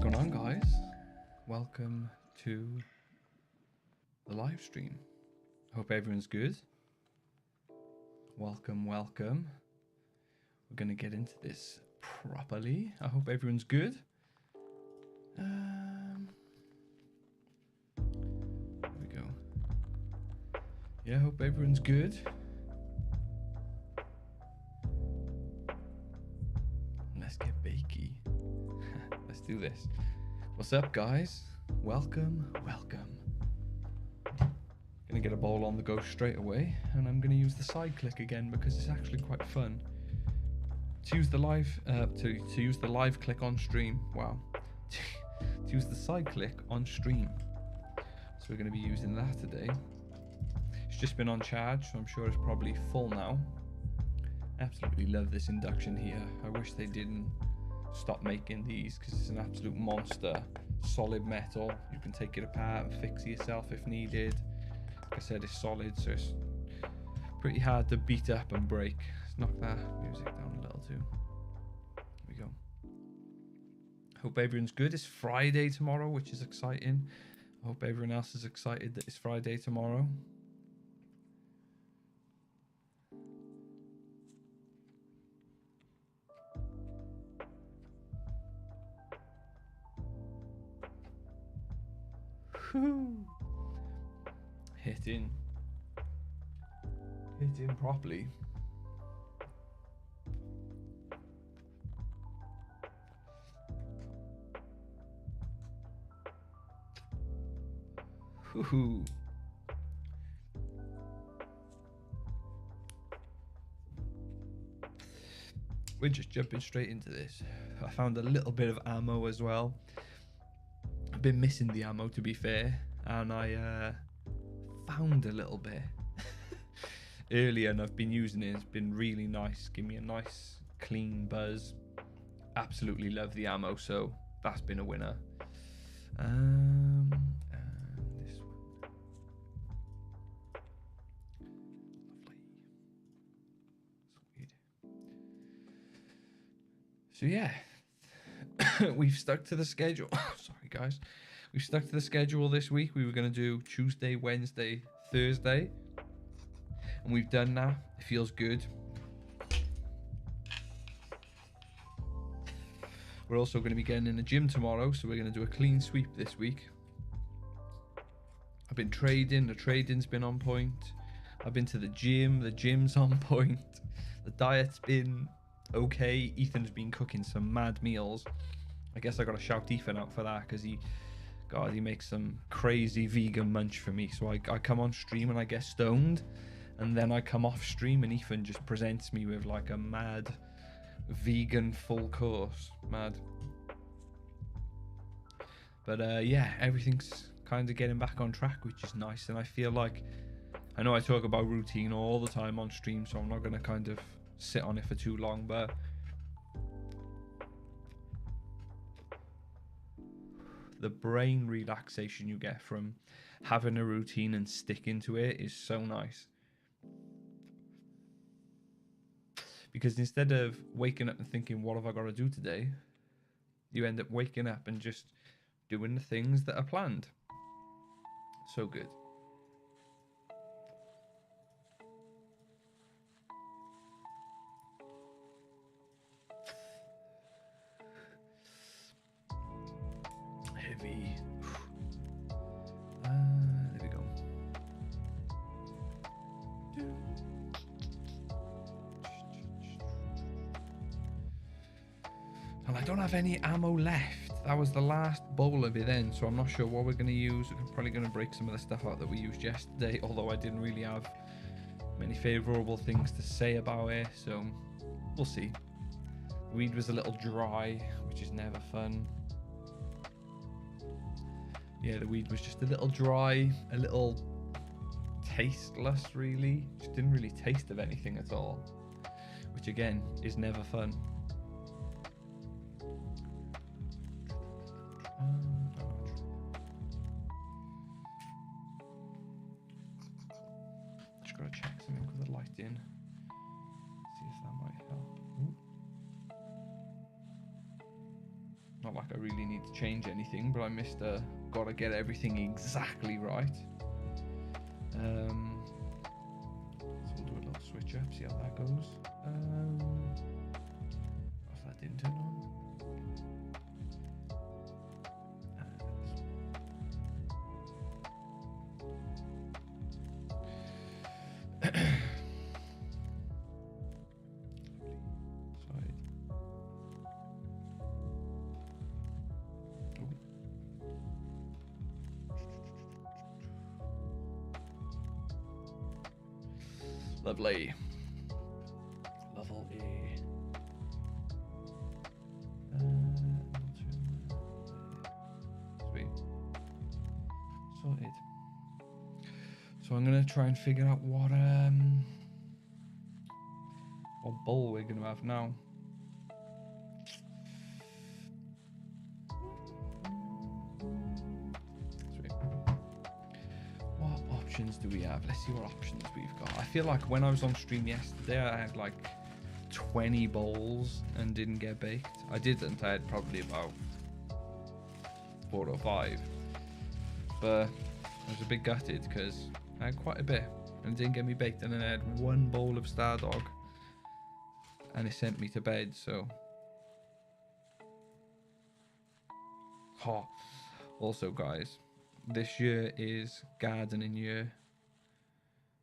going on, guys? Welcome to the live stream. Hope everyone's good. Welcome. We're gonna get into this properly. I hope everyone's good. There we go. Yeah, hope everyone's good. Let's get bakey. Let's do this. What's up, guys? Welcome. Gonna get a bowl on the go straight away, and I'm gonna use the side click again because it's actually quite fun to use the live to use the live click on stream. Wow. To use the side click on stream. So we're gonna be using that today. It's just been on charge, so I'm sure it's probably full now. Absolutely love this induction here. I wish they didn't stop making these because it's an absolute monster. Solid metal. You can take it apart and fix it yourself if needed. Like I said, it's solid, so it's pretty hard to beat up and break. Let's knock that music down a little too. Here we go. Hope everyone's good. It's Friday tomorrow, which is exciting. I hope everyone else is excited that it's Friday tomorrow. Hit in properly. we're just jumping straight into this. I found a little bit of ammo as well. I've been missing the ammo, to be fair, and I found a little bit earlier, and I've been using it. It's been really nice. Give me a nice clean buzz. Absolutely love the ammo, so that's been a winner. And this one. Lovely. Sweet. So yeah, we've stuck to the schedule. Sorry guys, we've stuck to the schedule this week. We were going to do Tuesday, Wednesday, Thursday, and we've done that. It feels good. We're also going to be getting in the gym tomorrow, so we're going to do a clean sweep this week. I've been trading. The trading's been on point. I've been to the gym. The gym's on point. The diet's been okay. Ethan's been cooking some mad meals. I guess I got to shout Ethan out for that, because he makes some crazy vegan munch for me. So I come on stream and I get stoned, and then I come off stream and Ethan just presents me with like a mad vegan full course. Mad. But yeah, everything's kind of getting back on track, which is nice. And I feel like, I know I talk about routine all the time on stream, so I'm not going to kind of sit on it for too long, but the brain relaxation you get from having a routine and sticking to it is so nice. Because instead of waking up and thinking, what have I got to do today? You end up waking up and just doing the things that are planned. So good. Heavy. There we go. And I don't have any ammo left. That was the last bowl of it then, so I'm not sure what we're going to use. We're probably going to break some of the stuff out that we used yesterday, although I didn't really have many favourable things to say about it, so we'll see. The weed was a little dry, which is never fun. Yeah, the weed was just a little dry, a little tasteless, really. Just didn't really taste of anything at all, which again is never fun. Just gotta check something with the light in. See if that might help. Ooh. Not like I really need to change anything, but I missed a gotta get everything exactly right. So we'll do a little switch up, see how that goes. If that didn't turn on. Lovely. Level A. Sweet. Sorted. So I'm gonna try and figure out what bowl we're gonna have now. Sweet. What options do we have? Let's see what options we've got. I feel like when I was on stream yesterday, I had like 20 bowls and didn't get baked. I didn't. I had probably about 4 or 5. But I was a bit gutted because I had quite a bit and it didn't get me baked. And then I had 1 bowl of Stardog and it sent me to bed. So, also guys, this year is gardening year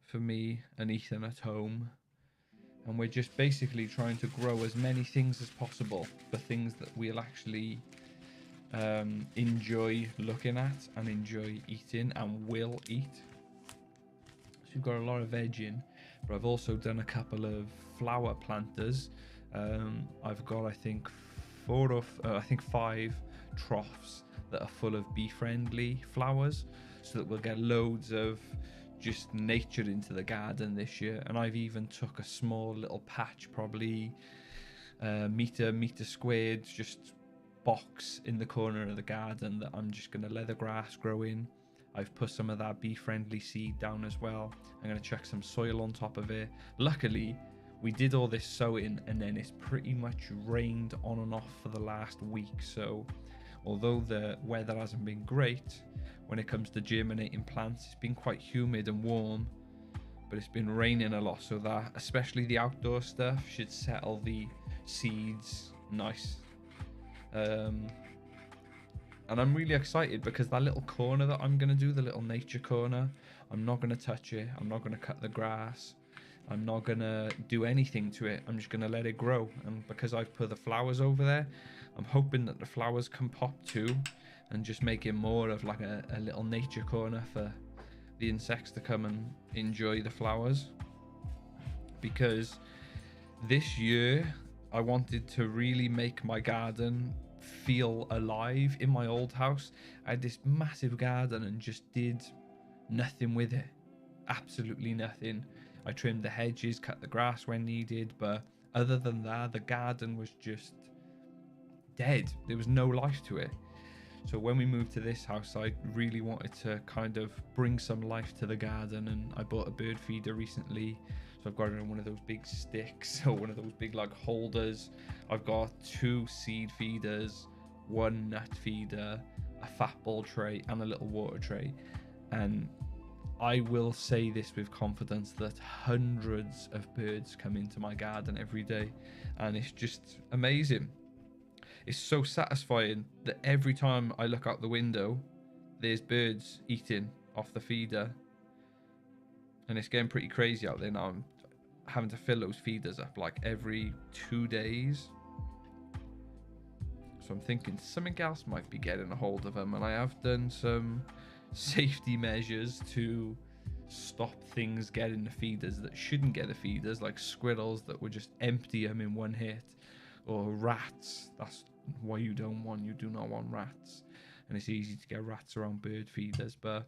for me and Ethan at home, and we're just basically trying to grow as many things as possible, the things that we'll actually enjoy looking at and enjoy eating and will eat. So we've got a lot of veg in, but I've also done a couple of flower planters I've got, I think, five troughs that are full of bee-friendly flowers, so that we'll get loads of just nature into the garden this year. And I've even took a small little patch, probably meter squared, just box in the corner of the garden that I'm just going to let the grass grow in. I've put some of that bee-friendly seed down as well. I'm going to chuck some soil on top of it. Luckily, we did all this sowing and then it's pretty much rained on and off for the last week. So although the weather hasn't been great when it comes to germinating plants, it's been quite humid and warm, but it's been raining a lot, so that especially the outdoor stuff should settle the seeds nice. And I'm really excited because that little corner that I'm going to do, the little nature corner, I'm not going to touch it. I'm not going to cut the grass. I'm not going to do anything to it. I'm just going to let it grow. And because I've put the flowers over there, I'm hoping that the flowers can pop too and just make it more of like a little nature corner for the insects to come and enjoy the flowers. Because this year I wanted to really make my garden feel alive. In my old house, I had this massive garden and just did nothing with it. Absolutely nothing. I trimmed the hedges, cut the grass when needed, but other than that, the garden was just dead. There was no life to it. So when we moved to this house, I really wanted to kind of bring some life to the garden, and I bought a bird feeder recently. So I've got it on one of those big sticks or one of those big like holders. I've got 2 seed feeders, 1 nut feeder, a fat ball tray and a little water tray. And I will say this with confidence that hundreds of birds come into my garden every day, and it's just amazing. It's so satisfying that every time I look out the window, there's birds eating off the feeder. And it's getting pretty crazy out there now. I'm having to fill those feeders up like every 2 days. So I'm thinking something else might be getting a hold of them. And I have done some safety measures to stop things getting the feeders that shouldn't get the feeders, like squirrels that would just empty them in one hit, or rats. That's why you do not want rats. And it's easy to get rats around bird feeders. But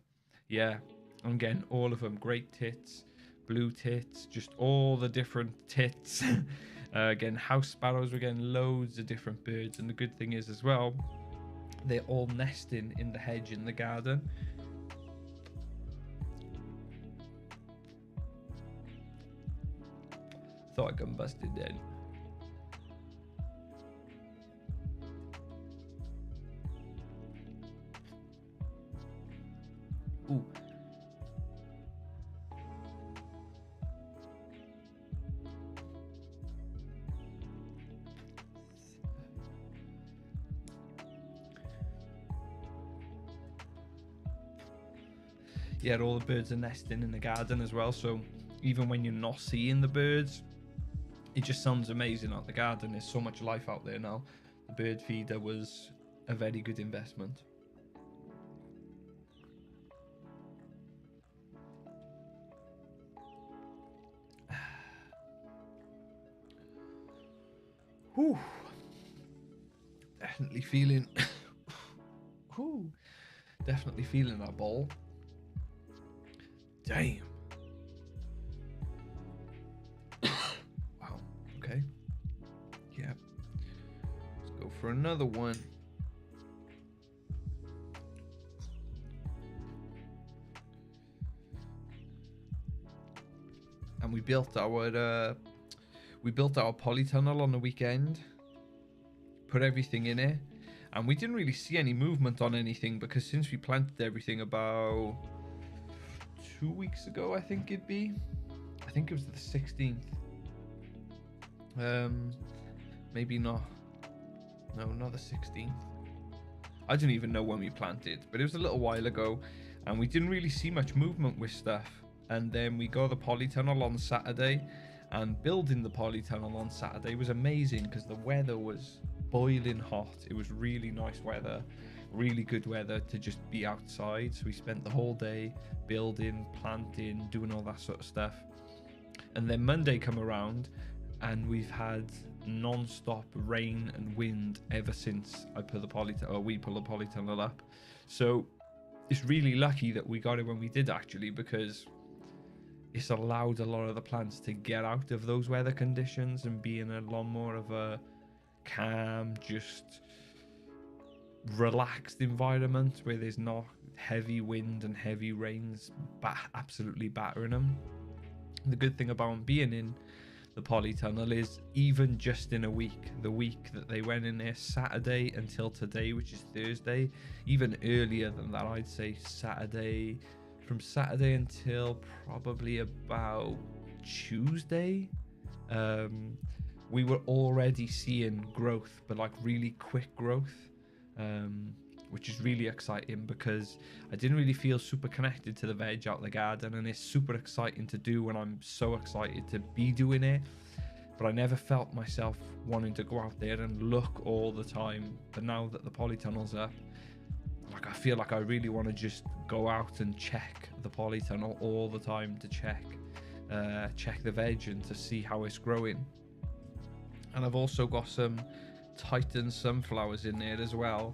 yeah, I'm getting all of them. Great tits, blue tits, just all the different tits. Again, house sparrows, we're getting loads of different birds. And the good thing is as well, they're all nesting in the hedge in the garden. Thought I got busted then. Ooh. Yeah, all the birds are nesting in the garden as well, so even when you're not seeing the birds, it just sounds amazing out the garden. There's so much life out there now. The bird feeder was a very good investment. Whew. Definitely feeling whew. Definitely feeling that ball. Damn. Wow. Okay. Yeah. Let's go for another one. And we built our polytunnel on the weekend. Put everything in it, and we didn't really see any movement on anything because since we planted everything about 2 weeks ago, I think it'd be. I think it was the 16th. Maybe not. No, not the 16th. I don't even know when we planted, but it was a little while ago, and we didn't really see much movement with stuff. And then we got the polytunnel on Saturday, and building the polytunnel on Saturday was amazing because the weather was boiling hot. It was really nice weather, really good weather to just be outside. So we spent the whole day building, planting, doing all that sort of stuff. And then Monday come around and we've had non-stop rain and wind ever since I put the polytunnel, or we pulled the polytunnel up. So it's really lucky that we got it when we did, actually, because it's allowed a lot of the plants to get out of those weather conditions and be in a lot more of a calm, just relaxed environment where there's not heavy wind and heavy rains absolutely battering them. The good thing about being in the polytunnel is, even just in a week, the week that they went in there, Saturday until today, which is Thursday, even earlier than that, I'd say Saturday, from Saturday until probably about Tuesday, we were already seeing growth, but like really quick growth, which is really exciting because I didn't really feel super connected to the veg out the garden, and it's super exciting to do when I'm so excited to be doing it. But I never felt myself wanting to go out there and look all the time. But now that the polytunnel's up, like, I feel like I really want to just go out and check the polytunnel all the time to check the veg and to see how it's growing. And I've also got some Titan sunflowers in there as well,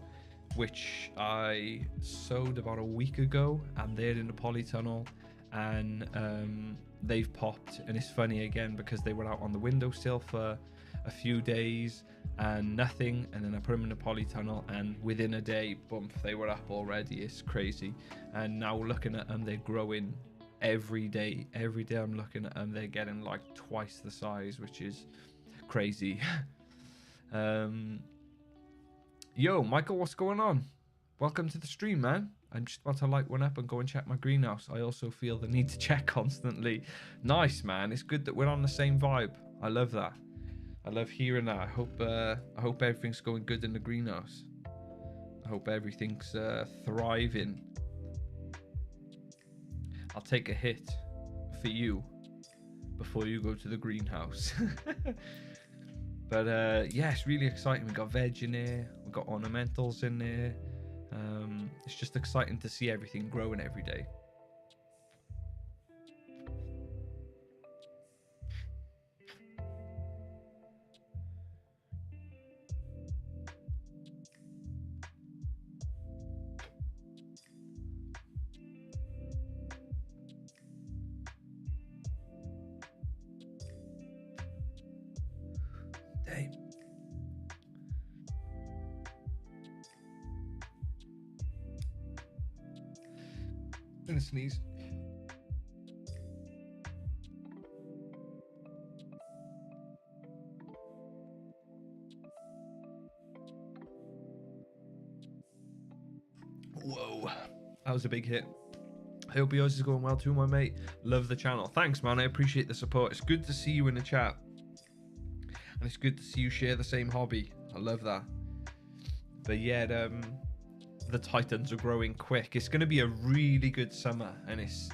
which I sowed about a week ago, and they're in the polytunnel, and they've popped. And it's funny again because they were out on the windowsill for a few days and nothing, and then I put them in the polytunnel, and within a day, bump, they were up already. It's crazy. And now looking at them, they're growing every day. Every day I'm looking at them, they're getting like twice the size, which is crazy. Yo, Michael, what's going on? Welcome to the stream, man. I'm just about to light one up and go and check my greenhouse. I also feel the need to check constantly. Nice, man. It's good that we're on the same vibe. I love that. I love hearing that. I hope everything's going good in the greenhouse. I hope everything's thriving. I'll take a hit for you before you go to the greenhouse. But yeah, it's really exciting. We got veg in there, we got ornamentals in there. It's just exciting to see everything growing every day. Damn. I'm gonna sneeze. Whoa, that was a big hit. I hope yours is going well too, my mate. Love the channel. Thanks, man. I appreciate the support. It's good to see you in the chat. And it's good to see you share the same hobby. I love that. But yeah, the Titans are growing quick. It's going to be a really good summer, and it's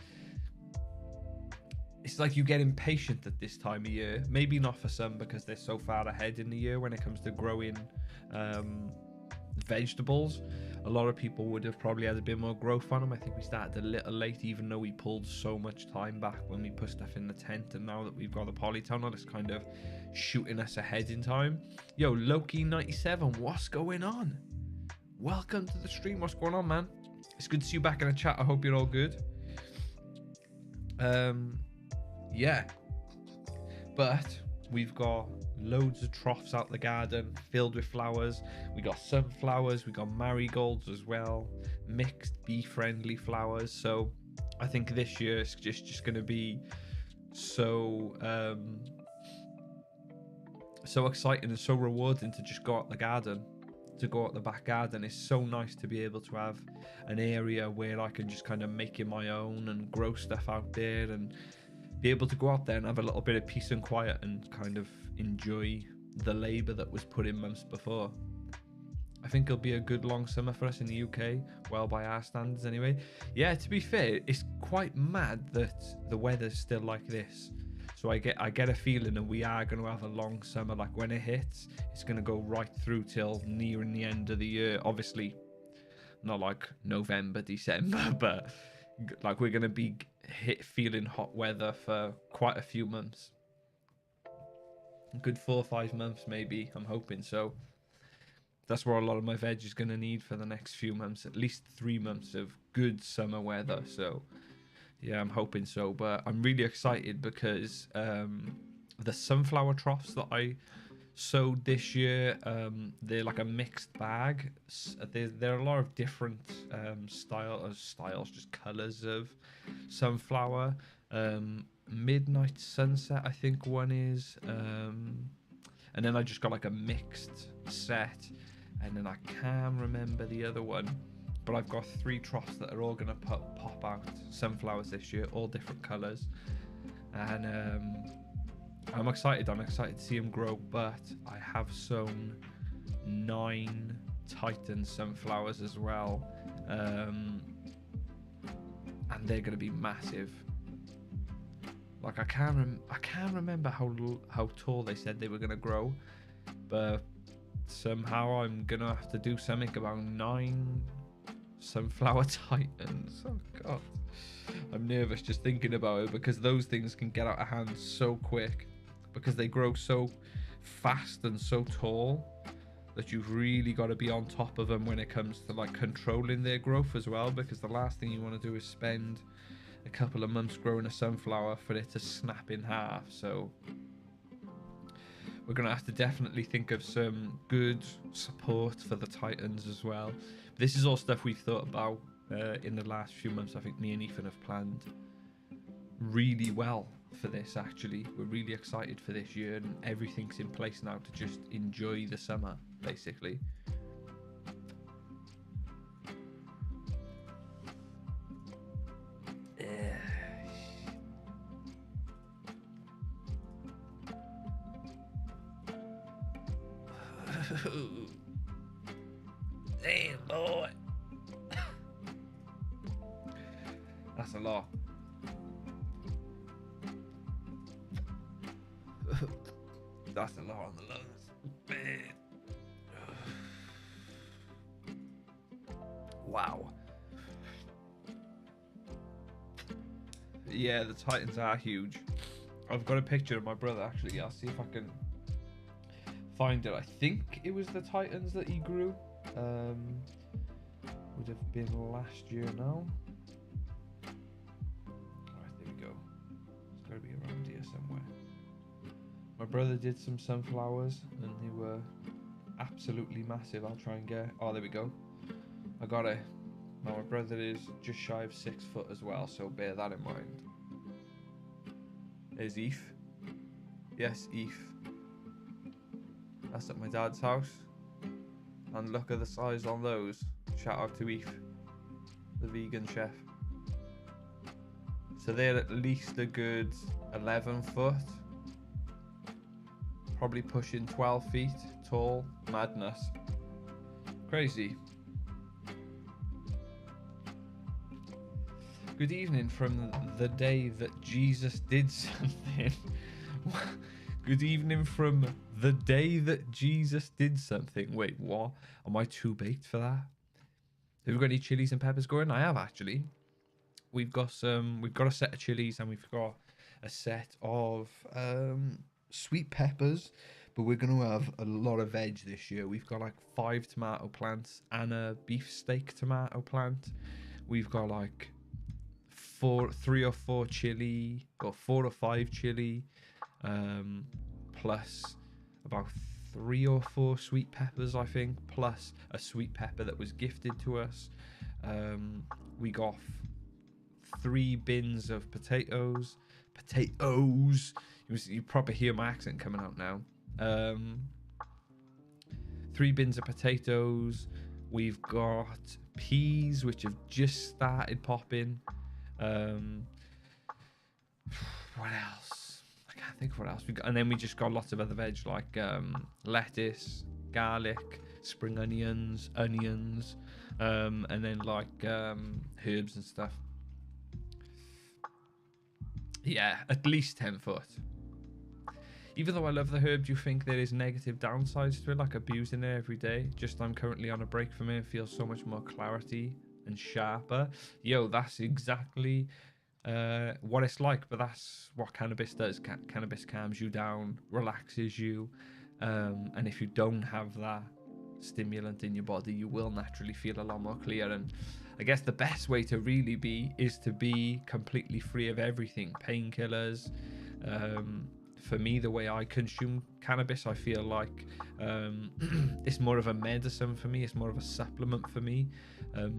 like you get impatient at this time of year. Maybe not for some because they're so far ahead in the year when it comes to growing vegetables. A lot of people would have probably had a bit more growth on them. I think we started a little late, even though we pulled so much time back when we put stuff in the tent, and now that we've got the polytunnel, it's kind of shooting us ahead in time. Yo, Loki97, what's going on? Welcome to the stream. What's going on, man? It's good to see you back in the chat. I hope you're all good. Yeah, but we've got loads of troughs out the garden filled with flowers. We got sunflowers, we got marigolds as well, mixed bee-friendly flowers. So I think this year it's just going to be so so exciting and so rewarding to just go out the garden, to go out the back garden. It's so nice to be able to have an area where I can just kind of make it my own and grow stuff out there, and be able to go out there and have a little bit of peace and quiet and kind of enjoy the labor that was put in months before. I think it'll be a good long summer for us in the UK, well, by our standards anyway. Yeah, to be fair, it's quite mad that the weather's still like this. So I get a feeling that we are going to have a long summer. Like when it hits, it's going to go right through till nearing the end of the year. Obviously, not like November, December, but like we're going to be feeling hot weather for quite a few months. A good 4 or 5 months maybe. I'm hoping so. That's what a lot of my veg is going to need for the next few months. At least 3 months of good summer weather. So yeah, I'm hoping so. But I'm really excited because the sunflower troughs that I sowed this year, they're like a mixed bag. There are a lot of different styles, just colors of sunflower. Midnight sunset, I think one is. And then I just got like a mixed set, and then I can't remember the other one. But I've got 3 troughs that are all gonna pop out sunflowers this year, all different colors, and I'm excited. I'm excited to see them grow. But I have sown 9 Titan sunflowers as well, and they're gonna be massive. Like I can't remember how tall they said they were gonna grow, but somehow I'm gonna have to do something about 9 sunflower Titans. Oh god, I'm nervous just thinking about it, because those things can get out of hand so quick, because they grow so fast and so tall that you've really got to be on top of them when it comes to like controlling their growth as well, because the last thing you want to do is spend a couple of months growing a sunflower for it to snap in half. So we're gonna have to definitely think of some good support for the Titans as well. This is all stuff we've thought about in the last few months. I think me and Ethan have planned really well for this. Actually, we're really excited for this year, and everything's in place now to just enjoy the summer basically. Damn, boy. That's a lot. That's a lot on the lungs. Man. Wow. Yeah, the Titans are huge. I've got a picture of my brother actually. I'll see if I can find it. I think it was the Titans that he grew. Would have been last year now. Alright, there we go. It's got to be around here somewhere. My brother did some sunflowers and they were absolutely massive. I'll try and get... Oh, there we go. I got it. Now my brother is just shy of 6 foot as well, so bear that in mind. There's Eve. Yes, Eve. That's at my dad's house. And look at the size on those. Shout out to Eve, the vegan chef. So they're at least a good 11 foot. Probably pushing 12 feet tall. Madness. Crazy. Good evening from the day that Jesus did something. Good evening from the day that Jesus did something. Wait, what? Am I too baked for that? Have you got any chilies and peppers going? I have actually. We've got a set of chilies and we've got a set of sweet peppers, but we're going to have a lot of veg this year. We've got like 5 tomato plants and a beefsteak tomato plant. We've got like 3 or 4 chili, or 4 or 5 chili, plus about 3 or 4 sweet peppers, I think, plus a sweet pepper that was gifted to us. We got 3 bins of potatoes. You probably hear my accent coming out now. 3 bins of potatoes. We've got peas, which have just started popping. What else? I can't think of what else we got. And then we just got lots of other veg like lettuce, garlic, spring onions, and then like herbs and stuff. Yeah, at least 10 foot. Even though I love the herb, do you think there is negative downsides to it, like abusing it every day? Just I'm currently on a break from it. It feels so much more clarity and sharper. Yo, that's exactly what it's like. But that's what cannabis does. Cannabis calms you down, relaxes you, and if you don't have that stimulant in your body, you will naturally feel a lot more clear. And I guess the best way to really be is to be completely free of everything, painkillers. For me, the way I consume cannabis, I feel like it's more of a medicine for me. It's more of a supplement for me.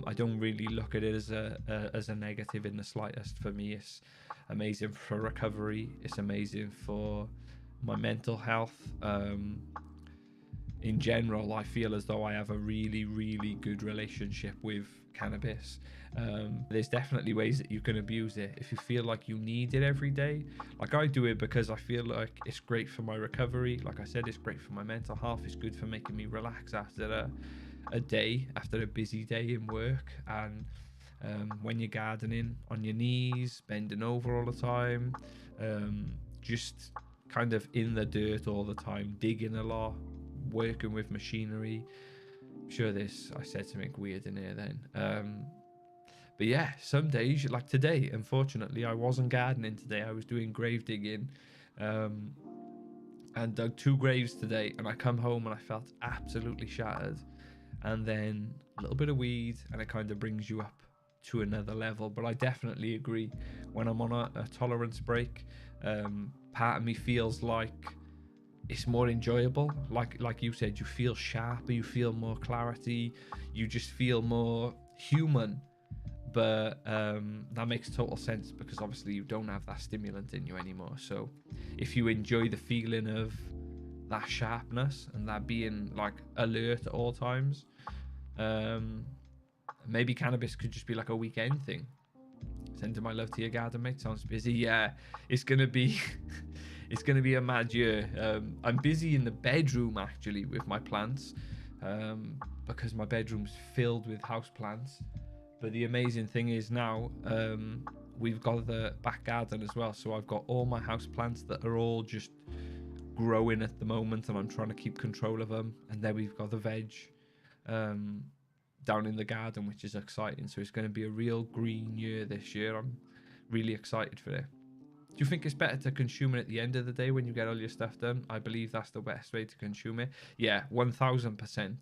I don't really look at it as a negative in the slightest. For me, it's amazing for recovery. It's amazing for my mental health. In general, I feel as though I have a really, really good relationship with cannabis. There's definitely ways that you can abuse it if you feel like you need it every day. Like I do it because I feel like it's great for my recovery. Like I said, it's great for my mental health. It's good for making me relax after a day, after a busy day in work. And when you're gardening on your knees, bending over all the time, just kind of in the dirt all the time, digging a lot, working with machinery. I'm sure I said something weird in here then. But yeah, some days, like today, unfortunately, I wasn't gardening today. I was doing grave digging, and dug 2 graves today. And I come home and I felt absolutely shattered. And then a little bit of weed, and it kind of brings you up to another level. But I definitely agree. When I'm on a tolerance break, part of me feels like it's more enjoyable. Like you said, you feel sharper, you feel more clarity, you just feel more human. But that makes total sense, because obviously you don't have that stimulant in you anymore. So if you enjoy the feeling of that sharpness and that being like alert at all times, maybe cannabis could just be like a weekend thing. Sending my love to your garden, mate. Sounds busy. Yeah, it's gonna be it's gonna be a mad year. I'm busy in the bedroom actually with my plants, because my bedroom's filled with house plants. But the amazing thing is now, we've got the back garden as well. So I've got all my house plants that are all just growing at the moment, and I'm trying to keep control of them. And then we've got the veg down in the garden, which is exciting. So it's going to be a real green year this year. I'm really excited for it. Do you think it's better to consume it at the end of the day when you get all your stuff done? I believe that's the best way to consume it. Yeah, 1000%.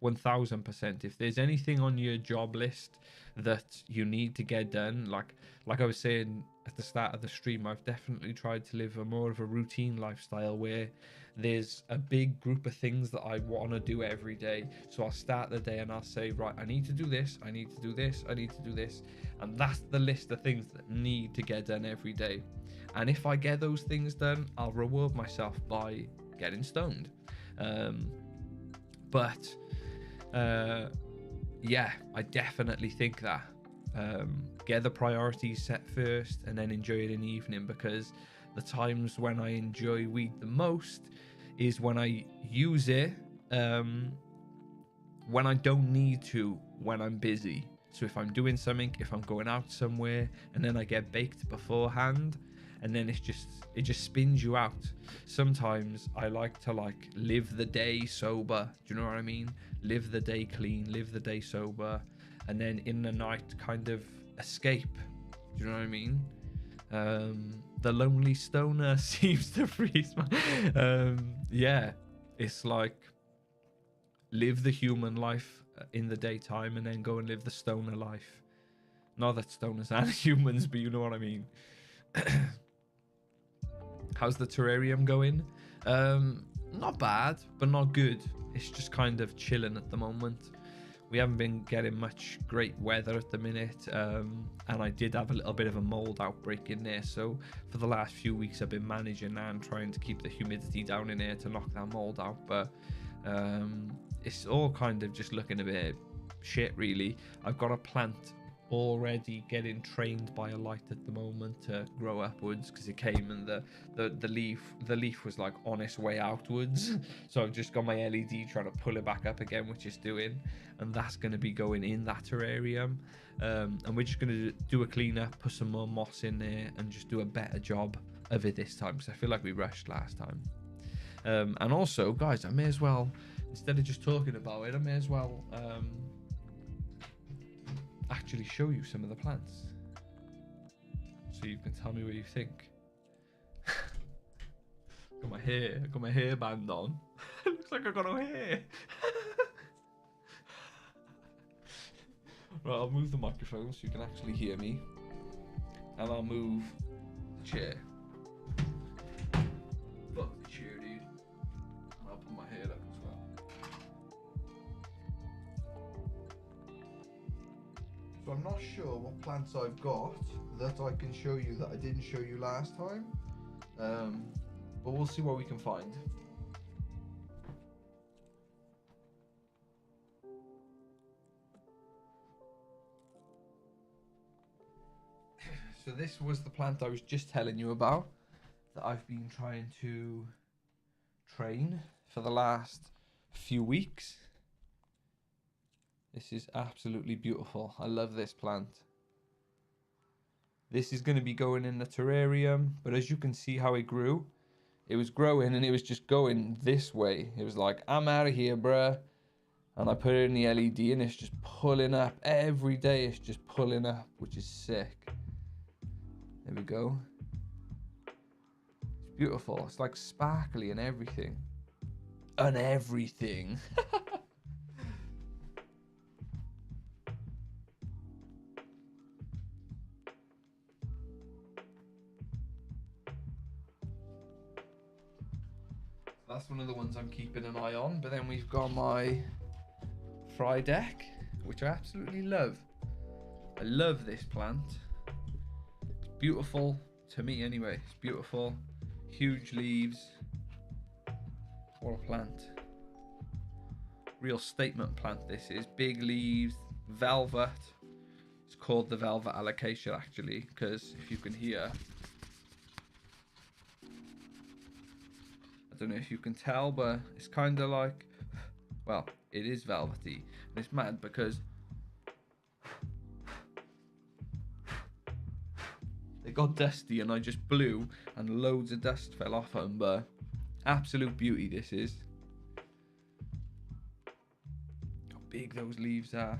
1000%. If there's anything on your job list that you need to get done, like I was saying at the start of the stream, I've definitely tried to live more of a routine lifestyle where there's a big group of things that I want to do every day. So I'll start the day and I'll say, right, I need to do this, I need to do this, I need to do this. And that's the list of things that need to get done every day. And if I get those things done, I'll reward myself by getting stoned. But yeah, I definitely think that get the priorities set first and then enjoy it in the evening, because the times when I enjoy weed the most is when I use it when I don't need to, when I'm busy. So if I'm doing something, if I'm going out somewhere, and then I get baked beforehand, and then it just spins you out. Sometimes I like to live the day sober. Do you know what I mean? Live the day clean, live the day sober, and then in the night kind of escape. Do you know what I mean? The lonely stoner seems to freeze my... yeah, it's like live the human life in the daytime and then go and live the stoner life. Not that stoners aren't humans, but you know what I mean. How's the terrarium going? Not bad, but not good. It's just kind of chilling at the moment. We haven't been getting much great weather at the minute, and I did have a little bit of a mold outbreak in there. So for the last few weeks, I've been managing that and trying to keep the humidity down in there to knock that mold out. But it's all kind of just looking a bit shit, really. I've got a plant already getting trained by a light at the moment to grow upwards, because it came and the leaf was like on its way outwards. So I've just got my LED trying to pull it back up again, which is doing, and that's going to be going in that terrarium. And we're just going to do a cleanup, put some more moss in there, and just do a better job of it this time, because I feel like we rushed last time. And also, guys, I may as well, instead of just talking about it, I may as well actually show you some of the plants. so you can tell me what you think. Got my hairband on. It looks like I got no hair. Right, I'll move the microphone so you can actually hear me. And I'll move the chair. Fuck the chair, dude. And I'll put my hair up as well. So I'm not sure what plants I've got that I can show you that I didn't show you last time. But we'll see what we can find. So this was the plant I was just telling you about that I've been trying to train for the last few weeks. This is absolutely beautiful. I love this plant. This is going to be going in the terrarium, but as you can see how it grew, it was growing and it was just going this way. It was like, I'm out of here, bruh. And I put it in the LED and it's just pulling up. Every day it's just pulling up, which is sick. There we go. It's beautiful. It's like sparkly and everything. And everything. That's one of the ones I'm keeping an eye on. But then we've got my Frydek, which I absolutely love. I love this plant. It's beautiful to me anyway. It's beautiful. Huge leaves. What a plant. Real statement plant this is. Big leaves, velvet. It's called the velvet alocasia actually, because if you can hear, I don't know if you can tell, but it's kind of like, well, it is velvety. And it's mad because they got dusty and I just blew and loads of dust fell off them, but absolute beauty this is. How big those leaves are.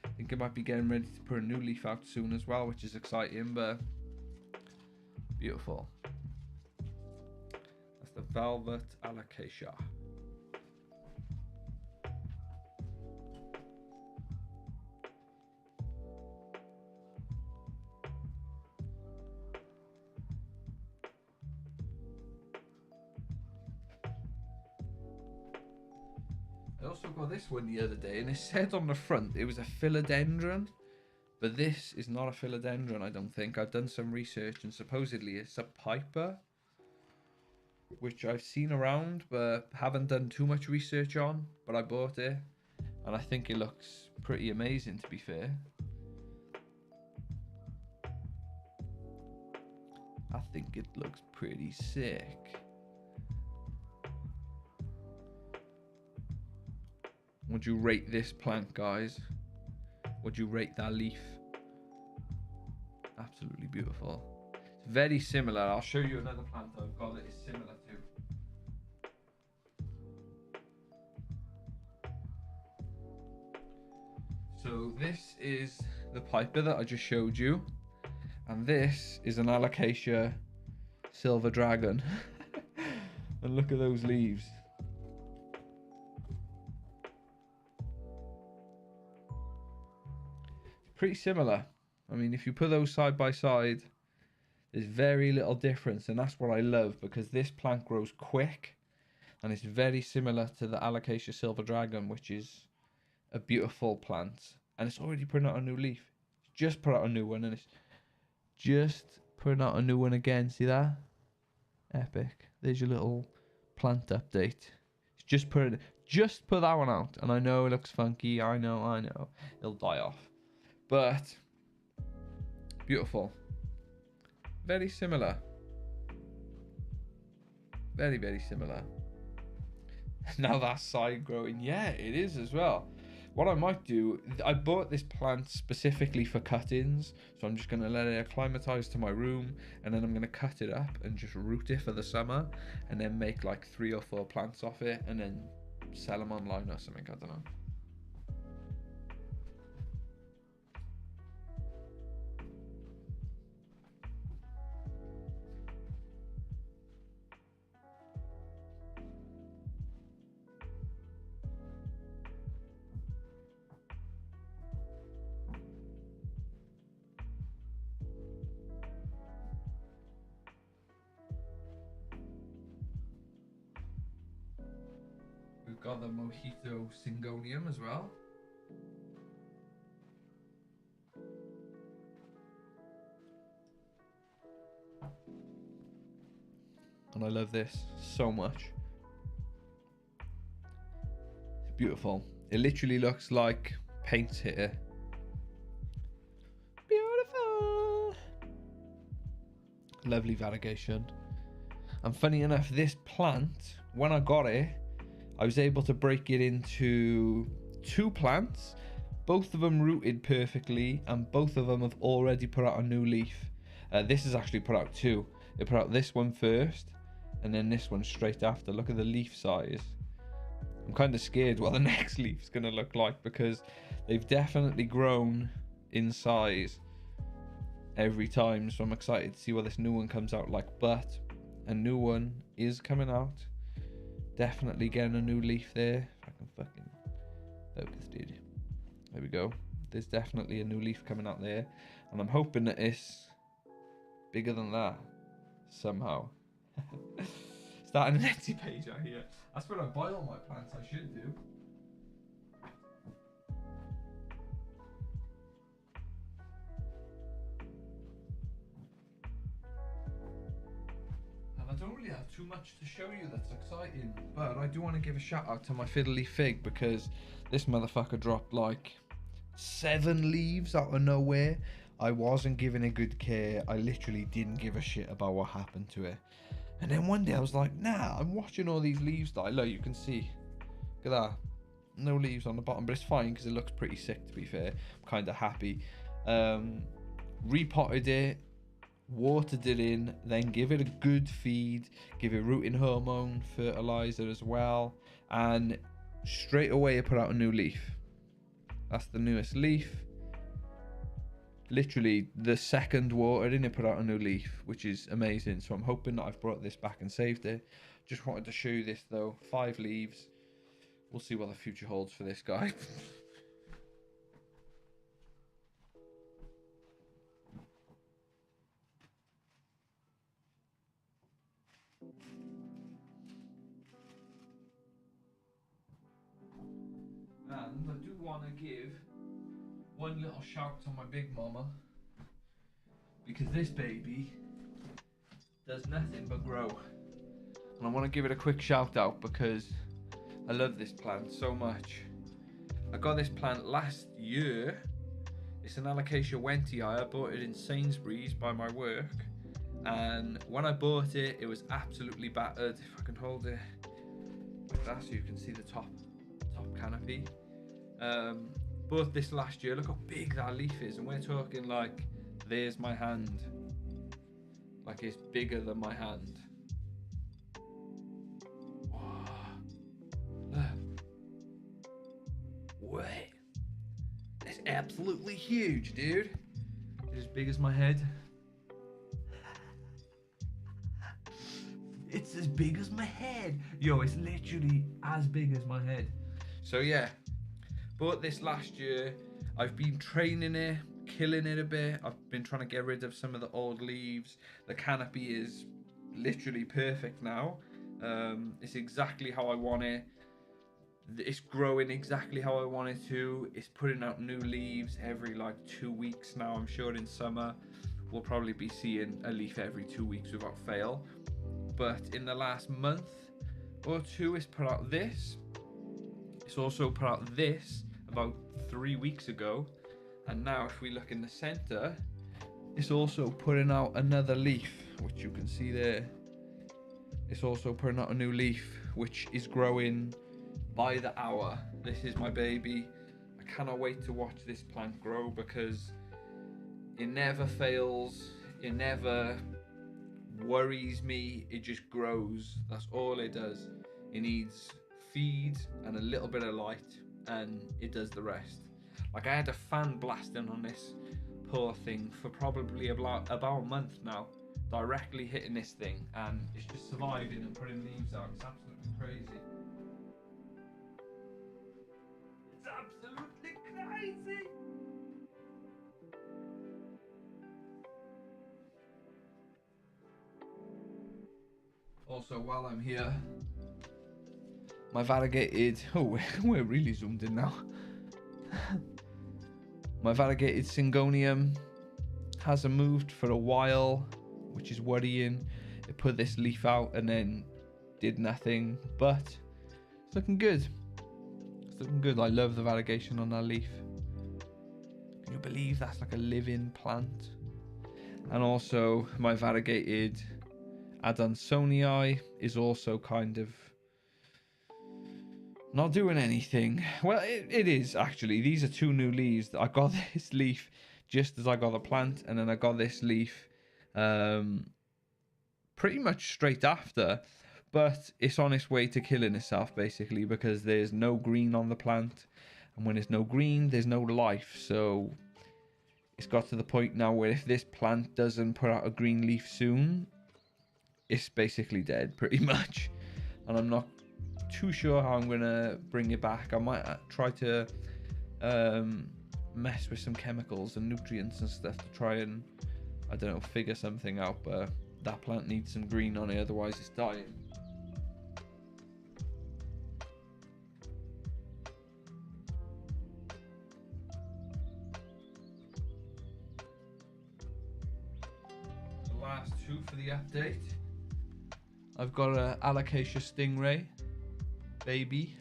I think it might be getting ready to put a new leaf out soon as well, which is exciting, but beautiful. That's the velvet alocasia. I also got this one the other day and it said on the front it was a philodendron, but this is not a philodendron, I don't think. I've done some research and supposedly it's a piper, which I've seen around but haven't done too much research on, but I bought it and I think it looks pretty amazing, to be fair. I think it looks pretty sick. Would you rate this plant, guys? Would you rate that leaf? Absolutely beautiful. It's very similar. I'll show you another plant I've got that is similar to. So this is the piper that I just showed you. And this is an Alocasia silver dragon. And look at those leaves. Pretty similar. I mean, if you put those side by side, there's very little difference, and that's what I love, because this plant grows quick and it's very similar to the Alocasia silver dragon, which is a beautiful plant, and it's already putting out a new leaf. It's just put out a new one, and it's just putting out a new one again. See that? Epic. There's your little plant update. It's just put that one out, and I know it looks funky. I know it'll die off. But beautiful. Very similar. Very, very similar. Now that's side growing. Yeah, it is as well. What I might do, I bought this plant specifically for cuttings. So I'm just going to let it acclimatize to my room. And then I'm going to cut it up and just root it for the summer. And then make like 3 or 4 plants off it. And then sell them online or something. I don't know. got the Mojito Syngonium as well. And I love this so much. It's beautiful. It literally looks like paint here. Beautiful. Lovely variegation. And funny enough, this plant, when I got it, I was able to break it into 2 plants. Both of them rooted perfectly, and both of them have already put out a new leaf. This has actually put out 2. It put out this one first, and then this one straight after. Look at the leaf size. I'm kind of scared what the next leaf's going to look like, because they've definitely grown in size every time. So I'm excited to see what this new one comes out like. But a new one is coming out. Definitely getting a new leaf there. If I can fucking focus, dude. There we go. There's definitely a new leaf coming out there. And I'm hoping that it's bigger than that somehow. Starting an Etsy page out here. That's where I buy all my plants. I should do. And I don't really have too much to show you that's exciting, but I do want to give a shout out to my fiddly fig, because this motherfucker dropped like 7 leaves out of nowhere. I wasn't giving it good care. I literally didn't give a shit about what happened to it. And then one day I was like, nah, I'm watching all these leaves die. Look, you can see. Look at that. No leaves on the bottom, but it's fine because it looks pretty sick, to be fair. I'm kind of happy. Repotted it, watered it in, then give it a good feed, give it rooting hormone, fertilizer as well, and straight away it put out a new leaf. That's the newest leaf. Literally the second water in it put out a new leaf, which is amazing. So I'm hoping that I've brought this back and saved it. Just wanted to show you this though. 5 leaves. We'll see what the future holds for this guy. And I do want to give one little shout to my big mama, because this baby does nothing but grow. And I want to give it a quick shout out because I love this plant so much. I got this plant last year. It's an Alocasia Wentii. I bought it in Sainsbury's by my work, and when I bought it, it was absolutely battered. If I can hold it like that so you can see the top canopy. Bought this last year. Look how big that leaf is, and we're talking like there's my hand. Like it's bigger than my hand. Whoa. Look. Wait. It's absolutely huge, dude. It's as big as my head. It's as big as my head. Yo, it's literally as big as my head. So yeah, bought this last year. I've been training it, killing it a bit. I've been trying to get rid of some of the old leaves. The canopy is literally perfect now. It's exactly how I want it. It's growing exactly how I want it to. It's putting out new leaves every like 2 weeks now. I'm sure in summer we'll probably be seeing a leaf every 2 weeks without fail. But in the last month or 2, it's put out this. It's also put out this about 3 weeks ago. And now if we look in the center, it's also putting out another leaf, which you can see there. It's also putting out a new leaf, which is growing by the hour. This is my baby. I cannot wait to watch this plant grow because it never fails. It never worries me. It just grows. That's all it does. It needs feed and a little bit of light, and it does the rest. Like I had a fan blasting on this poor thing for probably about a month now, directly hitting this thing, and it's just surviving and putting leaves out. It's absolutely crazy. It's absolutely crazy. Also, while I'm here, my variegated... Oh, we're really zoomed in now. My variegated Syngonium hasn't moved for a while, which is worrying. It put this leaf out and then did nothing, but it's looking good. It's looking good. I love the variegation on that leaf. Can you believe that's like a living plant? And also my variegated Adansonii is also kind of not doing anything. Well, it is actually. These are two new leaves. I got this leaf just as I got the plant, and then I got this leaf pretty much straight after, but it's on its way to killing itself basically, because there's no green on the plant, and when there's no green there's no life. So it's got to the point now where if this plant doesn't put out a green leaf soon, it's basically dead pretty much. And I'm not too sure how I'm gonna bring it back. I might try to mess with some chemicals and nutrients and stuff to try and, I don't know, figure something out, but that plant needs some green on it, otherwise it's dying. The last two for the update. I've got a Alocasia Stingray baby.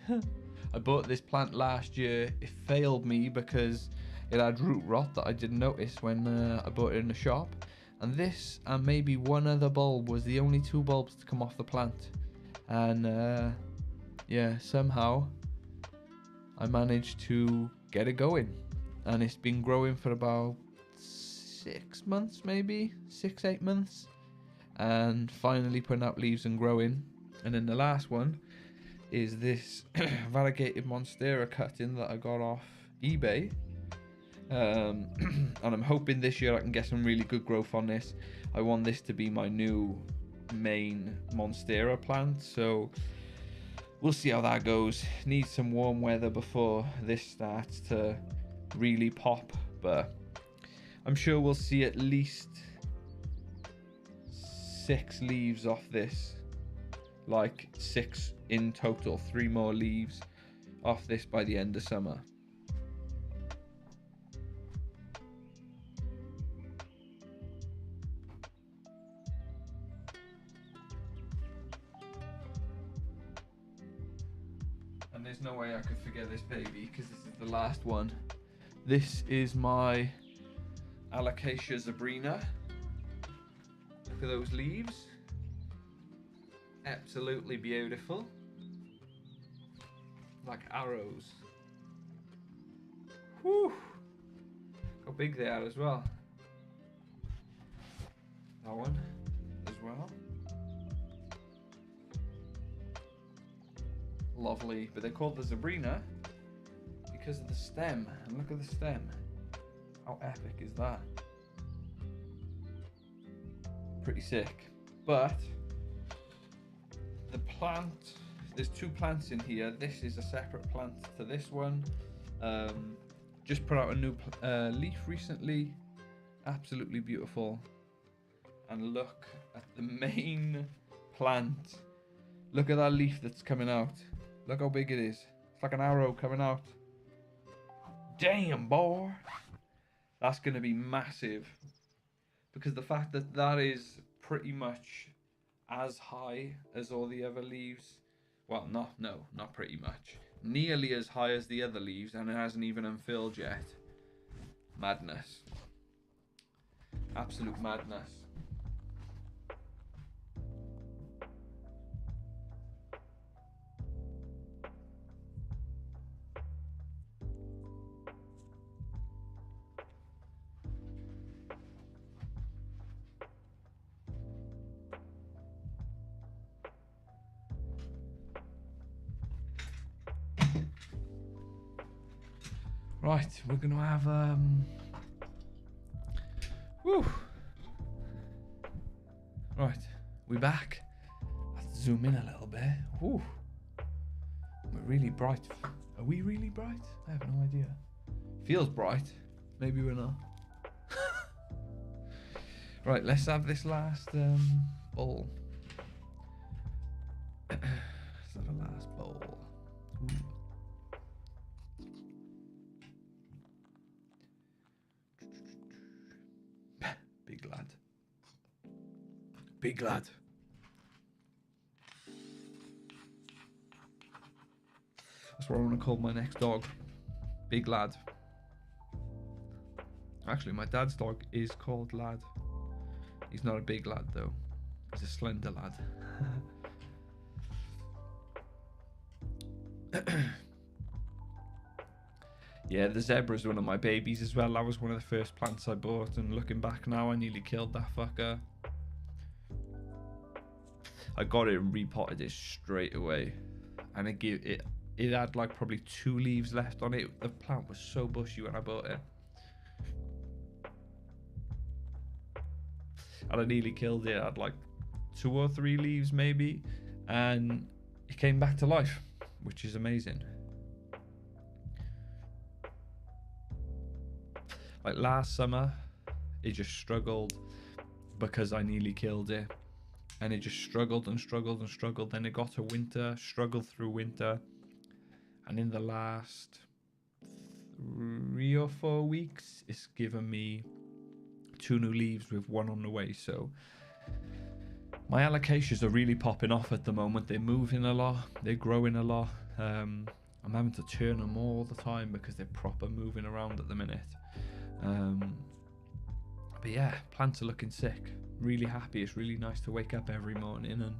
I bought this plant last year. It failed me because it had root rot that I didn't notice when I bought it in the shop. And this and maybe one other bulb was the only two bulbs to come off the plant. And yeah, somehow I managed to get it going. And it's been growing for about 6 months, maybe 6-8 months. And finally putting out leaves and growing. And then the last one is this variegated Monstera cutting that I got off eBay. And I'm hoping this year I can get some really good growth on this. I want this to be my new main Monstera plant, so we'll see how that goes. Needs some warm weather before this starts to really pop, but I'm sure we'll see at least 6 leaves off this, like 6 in total, 3 more leaves off this by the end of summer. And there's no way I could forget this baby, because this is the last one. This is my Alocasia Zebrina. Look at those leaves. Absolutely beautiful. Like arrows. Whew. How big they are as well. That one as well. Lovely. But they're called the Zebrina because of the stem. And look at the stem. How epic is that? Pretty sick. But the plant, there's 2 plants in here. This is a separate plant to this one. Just put out a new leaf recently. Absolutely beautiful. And look at the main plant. Look at that leaf that's coming out. Look how big it is. It's like an arrow coming out. Damn, boy. That's going to be massive. Because the fact that that is pretty much as high as all the other leaves. Well, not pretty much. Nearly as high as the other leaves, and it hasn't even unfurled yet. Madness. Absolute madness. Right, we're gonna have whew. Right, we back. Let's zoom in a little bit. Whew. We're really bright. Are we really bright? I have no idea. Feels bright. Maybe we're not. Right, let's have this last bowl. Let's have the last bowl. big lad. Big lad. That's what I want to call my next dog. Big lad. Actually, my dad's dog is called Lad. He's not a big lad though. He's a slender lad. Yeah, the zebra is one of my babies as well. That was one of the first plants I bought, and looking back now, I nearly killed that fucker. I got it and repotted it straight away, and it had like probably 2 leaves left on it. The plant was so bushy when I bought it, and I nearly killed it. It had like 2 or 3 leaves maybe, and it came back to life, which is amazing. Like last summer, it just struggled because I nearly killed it, and it just struggled and struggled and struggled. Then it got to winter, struggled through winter, and in the last 3 or 4 weeks, it's given me 2 new leaves with 1 on the way. So my alocasias are really popping off at the moment. They're moving a lot, they're growing a lot. I'm having to turn them all the time because they're proper moving around at the minute. But yeah, plants are looking sick. Really happy. It's really nice to wake up every morning and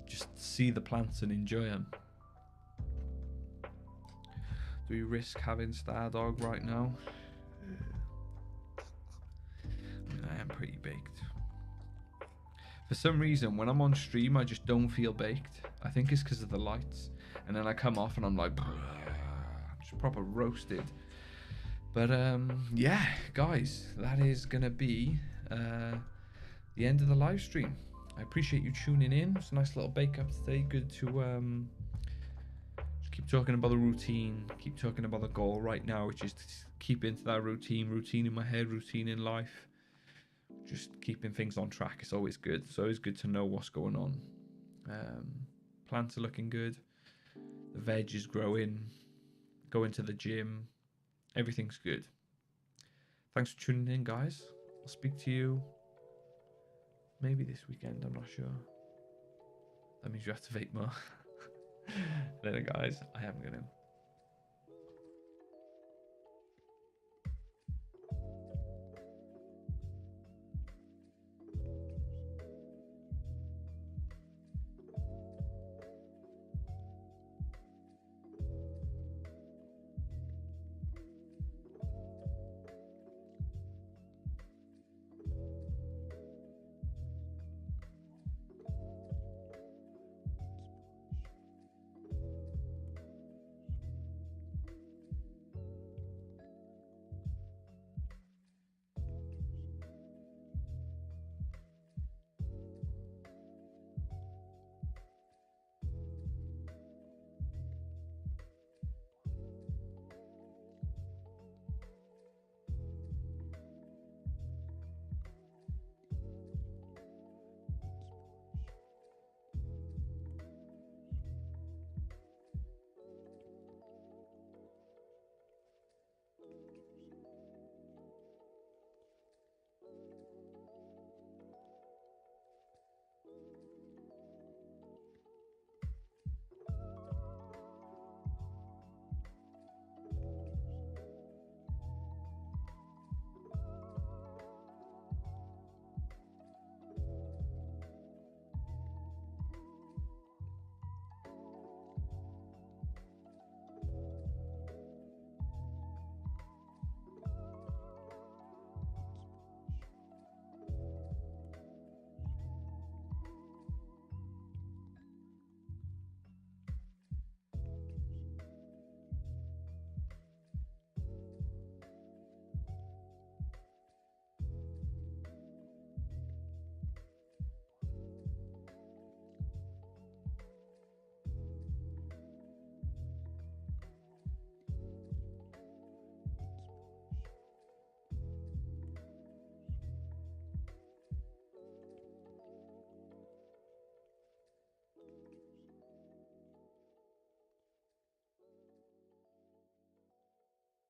just see the plants and enjoy them. Do we risk having Stardog right now? I mean, I am pretty baked. For some reason, when I'm on stream, I just don't feel baked. I think it's because of the lights. And then I come off and I'm like, just proper roasted. But yeah, guys, that is going to be the end of the live stream. I appreciate you tuning in. It's a nice little bake up today. Good to just keep talking about the routine, keep talking about the goal right now, which is to keep into that routine in my head, routine in life. Just keeping things on track. It's always good. It's always good to know what's going on. Plants are looking good. The veg is growing. Going to the gym. Everything's good. Thanks for tuning in, guys. I'll speak to you maybe this weekend. I'm not sure. That means you have to vape more. Later, guys. I am going to.